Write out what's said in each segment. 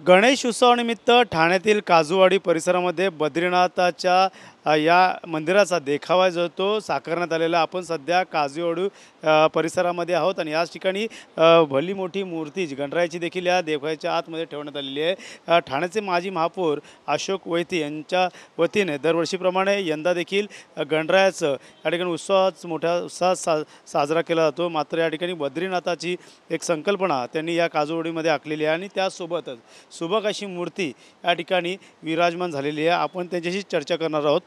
गणेश उत्सवानिमित्त ठाण्यातील काजूवाडी परिसरामध्ये बद्रीनाथाच्या या मंदिराचा देखावा जो तो साकारण्यात आलेला. आपण सध्या काजूवाडी परिसरामध्ये आहोत आणि याच ठिकाणी भली मोठी मूर्ती जी गणरायाची देखील या देखाव्याच्या आतमध्ये ठेवण्यात आलेली आहे. ठाण्याचे माजी महापौर अशोक वैती यांच्या वतीने दरवर्षीप्रमाणे यंदा देखील गणरायाचं या ठिकाणी उत्सवात मोठ्या उत्साहात साजरा केला जातो. मात्र या ठिकाणी बद्रीनाथाची एक संकल्पना त्यांनी या काजूवाडीमध्ये आखलेली आहे आणि त्यासोबतच सुबक अशी मूर्ती या ठिकाणी विराजमान झालेली आहे. आपण त्यांच्याशी चर्चा करणार आहोत.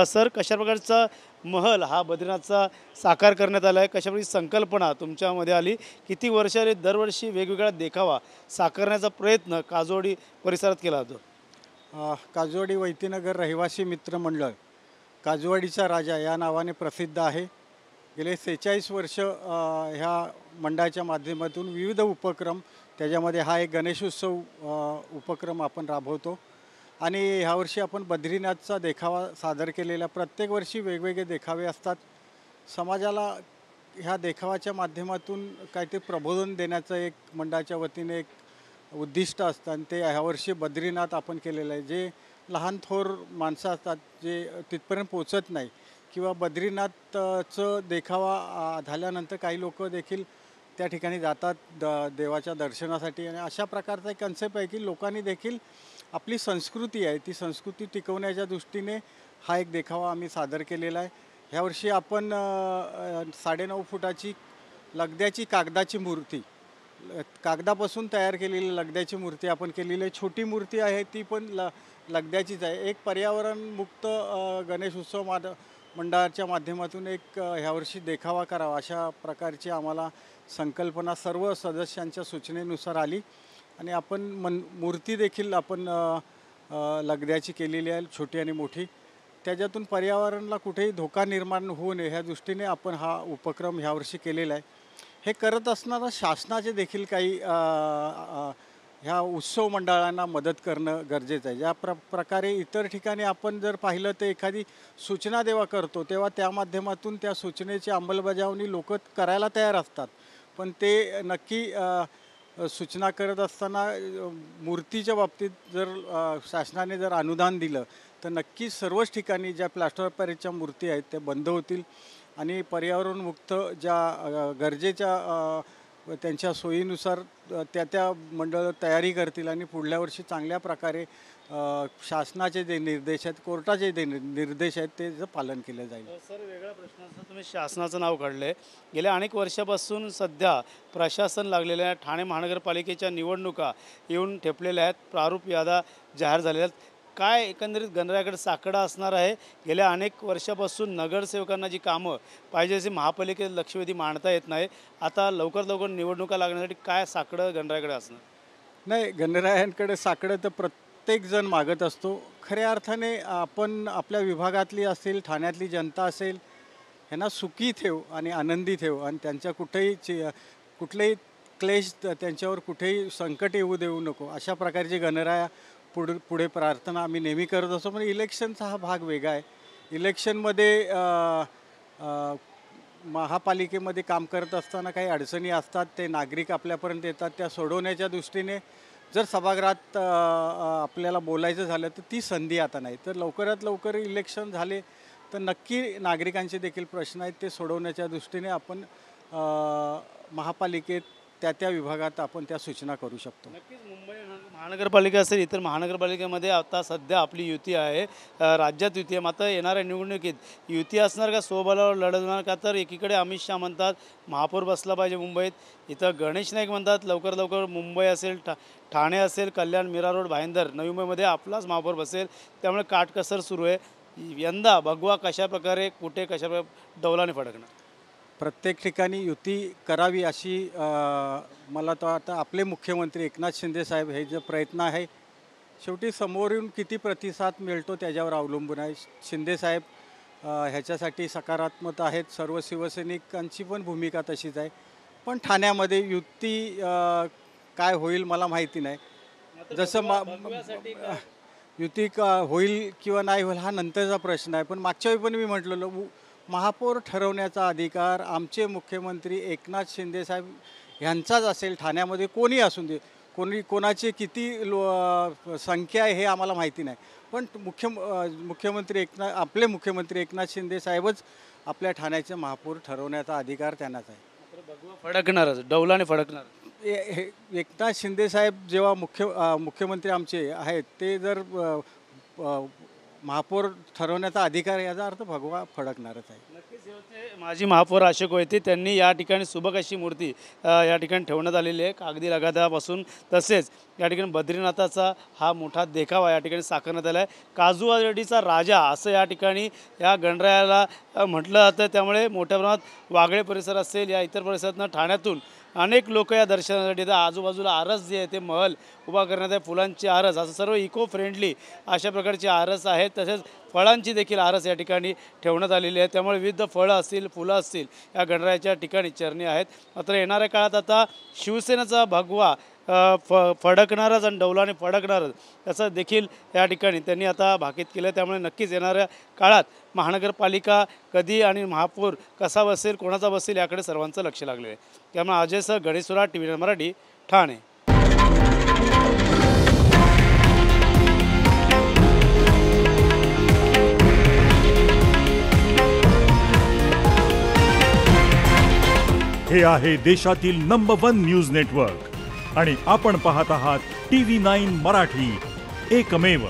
सर, कशा प्रकारचा महल हा बद्रीनाथचा साकार करण्यात आला आहे, कशा प्रकारची संकल्पना तुमच्यामध्ये आली, किती वर्षाने दरवर्षी वेगवेगळा देखावा साकारण्याचा प्रयत्न काजोवाडी परिसरात केला जातो? काजूवाडी वैतीनगर रहिवासी मित्र मंडळ काजूवाडीचा राजा या नावाने प्रसिद्ध आहे. गेले 46 वर्ष ह्या मंडळाच्या माध्यमातून विविध उपक्रम, त्याच्यामध्ये हा एक गणेशोत्सव उपक्रम आपण राबवतो आणि ह्यावर्षी आपण बद्रीनाथचा देखावा सादर केलेला. प्रत्येक वर्षी वेगवेगळे देखावे असतात. समाजाला ह्या देखावाच्या माध्यमातून काहीतरी प्रबोधन देण्याचं एक मंडळाच्या वतीने एक उद्दिष्ट असतं आणि ते ह्यावर्षी बद्रीनाथ आपण केलेलं आहे. जे लहान थोर माणसं असतात जे तिथपर्यंत पोचत नाही किंवा बद्रीनाथचं देखावा झाल्यानंतर काही लोक देखील त्या ठिकाणी जातात देवाच्या दर्शनासाठी आणि अशा प्रकारचा एक कन्सेप्ट आहे की लोकांनी देखील आपली संस्कृती आहे ती संस्कृती टिकवण्याच्या दृष्टीने हा एक देखावा आम्ही सादर केलेला आहे. ह्यावर्षी आपण 9.5 फुटाची लगद्याची कागदाची मूर्ती, कागदापासून तयार केलेली लगद्याची मूर्ती आपण केलेली आहे. छोटी मूर्ती आहे ती पण लगद्याचीच आहे. एक पर्यावरणमुक्त गणेश उत्सव मंडळाच्या माध्यमातून एक ह्यावर्षी देखावा करावा अशा प्रकारची आम्हाला संकल्पना सर्व सदस्यांच्या सूचनेनुसार आली आणि आपण मूर्ती देखील आपण लगद्याची केलेली आहे, छोटी आणि मोठी. त्याच्यातून पर्यावरणाला कुठेही धोका निर्माण होऊ नये ह्या दृष्टीने आपण हा उपक्रम ह्यावर्षी केलेला आहे. हे करत असताना शासनाचे देखील काही ह्या उत्सव मंडळांना मदत करणं गरजेचं आहे. ज्या प्रकारे इतर ठिकाणी आपण जर पाहिलं तर एखादी सूचना जेव्हा करतो तेव्हा त्या माध्यमातून त्या सूचनेची अंमलबजावणी लोक करायला तयार असतात, पण ते नक्की सूचना करत असताना मूर्तीच्या बाबतीत जर शासनाने जर अनुदान दिलं तर नक्की सर्वच ठिकाणी ज्या प्लास्टर ऑफ पॅरिसच्या मूर्ती आहेत त्या बंद होतील आणि पर्यावरणमुक्त ज्या गरजेच्या त्यांच्या सोयीनुसार त्या मंडळ तयारी करतील आणि पुढल्या वर्षी चांगल्या प्रकारे शासनाचे जे निर्देश आहेत, कोर्टाचे जे निर्देश आहेत त्याचं पालन केलं जाईल. सर, वेगळा प्रश्न असतो, तुम्ही शासनाचं नाव काढले. गेल्या अनेक वर्षापासून सध्या प्रशासन लागलेल्या ठाणे महानगरपालिकेच्या निवडणुका येऊन ठेपलेल्या आहेत, प्रारूप याद्या जाहीर झालेल्या आहेत. काय एकंदरीत गणरायाकडे साकडा असणार आहे? गेल्या अनेक वर्षापासून नगरसेवकांना जी कामं पाहिजे अशी महापालिकेत लक्षवेधी मांडता येत नाही. आता लवकर निवडणुका लागण्यासाठी काय साकडं गणरायाकडे असणार? नाही, गणरायांकडे साकडं तर प्रत्येकजण मागत असतो. खऱ्या अर्थाने आपण आपल्या विभागातली असेल, ठाण्यातली जनता असेल, ह्यांना सुखी ठेव आणि आनंदी ठेव आणि त्यांच्या कुठलेही क्लेश त्यांच्यावर कुठेही संकट येऊ देऊ नको अशा प्रकारची गणराया पुढे प्रार्थना आम्ही नेहमी करत असतो. पण इलेक्शनचा हा भाग वेगळा आहे. इलेक्शनमध्ये महापालिकेमध्ये काम करत असताना काही अडचणी असतात, ते नागरिक आपल्यापर्यंत येतात, त्या सोडवण्याच्या दृष्टीने जर सभागृहात आपल्याला बोलायचं झालं तर ती संधी आता नाही. तर लवकरात लवकर इलेक्शन झाले तर नक्की नागरिकांचे देखील प्रश्न आहेत ते सोडवण्याच्या दृष्टीने आपण महापालिकेत त्या विभागात आपण त्या सूचना करू शकतो. नक्कीच मुंबई महानगरपालिका असेल, इतर महानगरपालिकेमध्ये आता सध्या आपली युती आहे, राज्यात युती आहे. मात्र येणाऱ्या निवडणुकीत युती असणार का, स्वबळावर लढवणार का? तर एकीकडे अमित शहा म्हणतात महापौर बसला पाहिजे मुंबईत, इथं गणेश नाईक म्हणतात लवकर मुंबई असेल, ठाणे असेल, कल्याण, मीरा रोड, भाईंदर, नवी मुंबईमध्ये आपलाच महापौर बसेल. त्यामुळे काटकसर सुरू आहे. यंदा भगवा कशाप्रकारे कुठे कशाप्रकारे डौलाने फडकणार? प्रत्येक ठिकाणी युती करावी अशी मला तर आता आपले मुख्यमंत्री एकनाथ शिंदे साहेब हे जे प्रयत्न आहे, शेवटी समोरून किती प्रतिसाद मिळतो त्याच्यावर अवलंबून आहे. शिंदे साहेब ह्याच्यासाठी सकारात्मक आहेत. सर्व शिवसैनिकांची पण भूमिका तशीच आहे. पण ठाण्यामध्ये युती काय होईल मला माहिती नाही. जसं युती होईल किंवा नाही होईल हा नंतरचा प्रश्न आहे. पण मागच्या वेळी पण मी म्हटलेलं महापौर ठरवण्याचा अधिकार आमचे मुख्यमंत्री एकनाथ शिंदे साहेब ह्यांचाच असेल. ठाण्यामध्ये कोणी असून दे, कोणाचे किती संख्या आहे हे आम्हाला माहिती नाही, पण आपले मुख्यमंत्री एकनाथ शिंदे साहेबच आपल्या ठाण्याचे महापौर ठरवण्याचा अधिकार त्यांनाच आहे. भगवा फडकणारच, डौलाने फडकणार. एकनाथ शिंदे साहेब जेव्हा मुख्यमंत्री आमचे आहेत, ते जर महापौर ठरवण्याचा अधिकार, याचा अर्थ भगवा फडकणारच आहे. नक्कीच हे होते माजी महापौर अशोक वैती. त्यांनी या ठिकाणी सुबक अशी मूर्ती या ठिकाणी ठेवण्यात आलेली आहे कागदी लगादापासून. तसेच या ठिकाणी बद्रीनाथाचा हा मोठा देखावा या ठिकाणी साकारण्यात आला आहे. काजूवाडीचा राजा असं या ठिकाणी या गणरायाला म्हटलं जातं. त्यामुळे मोठ्या प्रमाणात वागळे परिसर असेल, या इतर परिसरातून ठाण्यातून अनेक लोक या दर्शनासाठी येतात. आजूबाजूला आरस जे आहे ते महल उभा करण्यात आहे, फुलांची आरस, असं सर्व इको फ्रेंडली अशा प्रकारची आरस आहेत. तसेच फळांची देखील आरस या ठिकाणी ठेवण्यात आलेली आहे. त्यामुळे विविध फळं असतील, फुलं असतील, या गणरायाच्या ठिकाणी चरणी आहेत. मात्र येणाऱ्या काळात आता शिवसेनेचा भगवा फडकणारच आणि डौलाने फडकणारच त्याचं देखील या ठिकाणी त्यांनी आता भाकीत केलं. त्यामुळे नक्कीच येणाऱ्या काळात महानगरपालिका कधी आणि महापौर कसा बसेल, कोणाचा बसेल, याकडे सर्वांचं लक्ष लागलेलं आहे. त्यामुळे अजयसह गणेशोरा, TV9 मराठी, ठाणे. हे आहे देशातील नंबर 1 न्यूज नेटवर्क आणि आपण पाहत आहात TV9 मराठी, एकमेव.